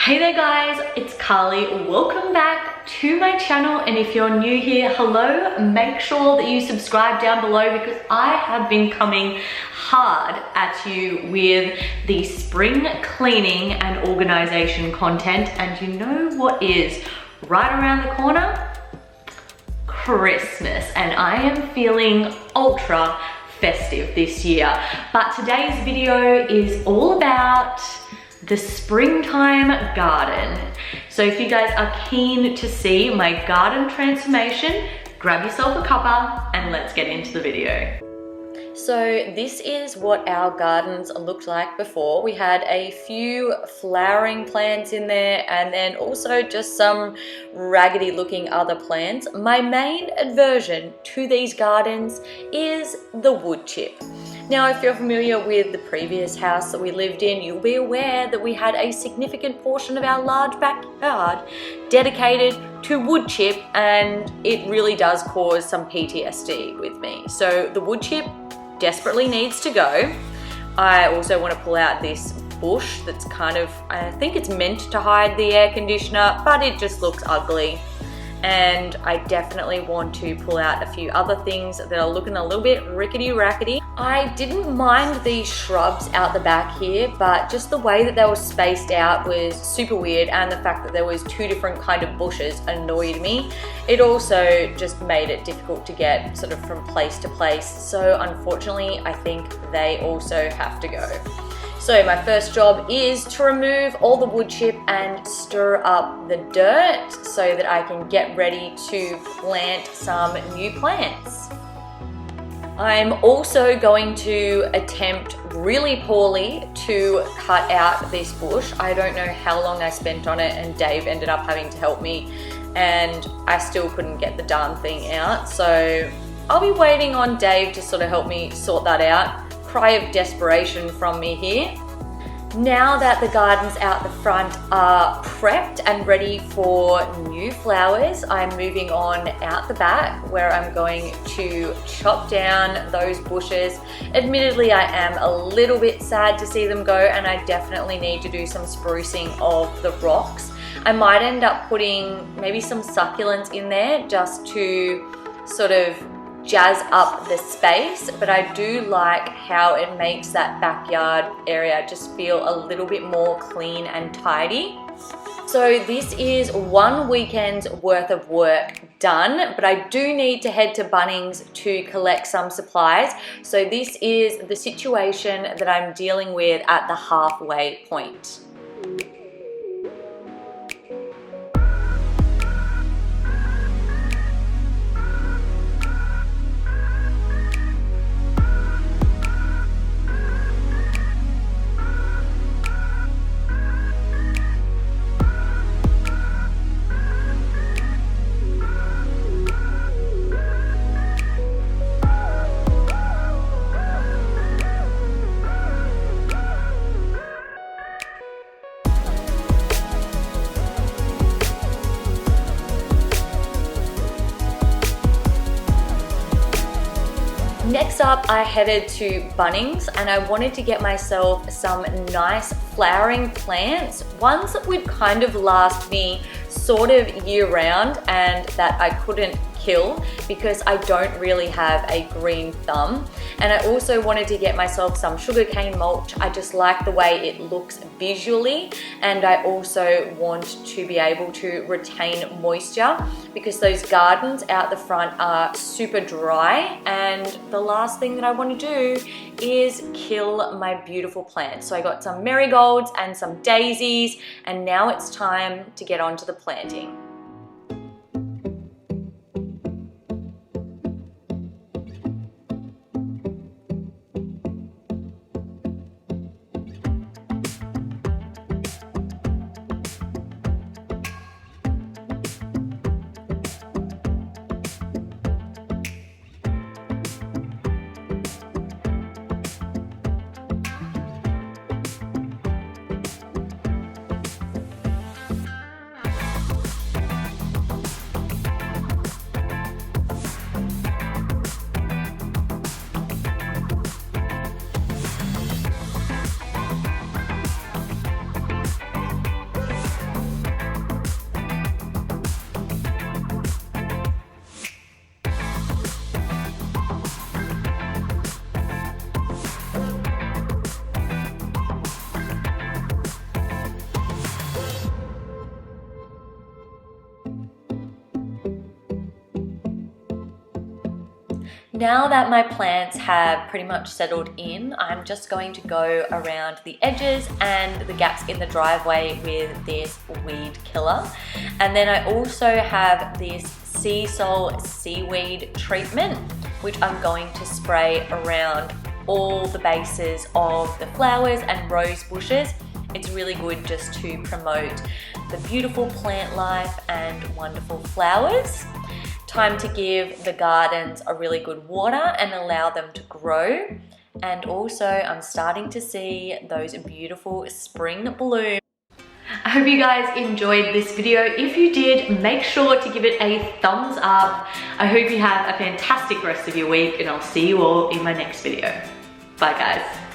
Hey there guys, it's Carly. Welcome back to my channel, and if you're new here, hello. Make sure that you subscribe down below because I have been coming hard at you with the spring cleaning and organization content, and you know what is right around the corner? Christmas, and I am feeling ultra festive this year. But today's video is all about the springtime garden. So if you guys are keen to see my garden transformation, grab yourself a cuppa and let's get into the video. So this is what our gardens looked like before. We had a few flowering plants in there and then also just some raggedy looking other plants. My main aversion to these gardens is the wood chip. Now, if you're familiar with the previous house that we lived in, you'll be aware that we had a significant portion of our large backyard dedicated to wood chip, and it really does cause some PTSD with me. So the wood chip desperately needs to go. I also want to pull out this bush that's kind of, I think it's meant to hide the air conditioner, but it just looks ugly. And I definitely want to pull out a few other things that are looking a little bit rickety-rackety. I didn't mind these shrubs out the back here, but just the way that they were spaced out was super weird, and the fact that there was two different kind of bushes annoyed me. It also just made it difficult to get sort of from place to place. So unfortunately, I think they also have to go. So my first job is to remove all the wood chip and stir up the dirt so that I can get ready to plant some new plants. I'm also going to attempt really poorly to cut out this bush. I don't know how long I spent on it, and Dave ended up having to help me, and I still couldn't get the darn thing out. So I'll be waiting on Dave to sort of help me sort that out. Cry of desperation from me here. Now that the gardens out the front are prepped and ready for new flowers, I'm moving on out the back where I'm going to chop down those bushes. Admittedly, I am a little bit sad to see them go, and I definitely need to do some sprucing of the rocks. I might end up putting maybe some succulents in there just to sort of jazz up the space, but I do like how it makes that backyard area just feel a little bit more clean and tidy. So this is one weekend's worth of work done, but I do need to head to Bunnings to collect some supplies. So this is the situation that I'm dealing with at the halfway point. Next up, I headed to Bunnings and I wanted to get myself some nice flowering plants, ones that would kind of last me sort of year round and that I couldn't kill because I don't really have a green thumb. And I also wanted to get myself some sugarcane mulch. I just like the way it looks visually, and I also want to be able to retain moisture because those gardens out the front are super dry, and the last thing that I want to do is kill my beautiful plants. So I got some marigolds and some daisies, and now it's time to get on to the planting. Now that my plants have pretty much settled in, I'm just going to go around the edges and the gaps in the driveway with this weed killer. And then I also have this sea salt seaweed treatment, which I'm going to spray around all the bases of the flowers and rose bushes. It's really good just to promote the beautiful plant life and wonderful flowers. Time to give the gardens a really good water and allow them to grow. And also I'm starting to see those beautiful spring blooms. I hope you guys enjoyed this video. If you did, make sure to give it a thumbs up. I hope you have a fantastic rest of your week, and I'll see you all in my next video. Bye guys.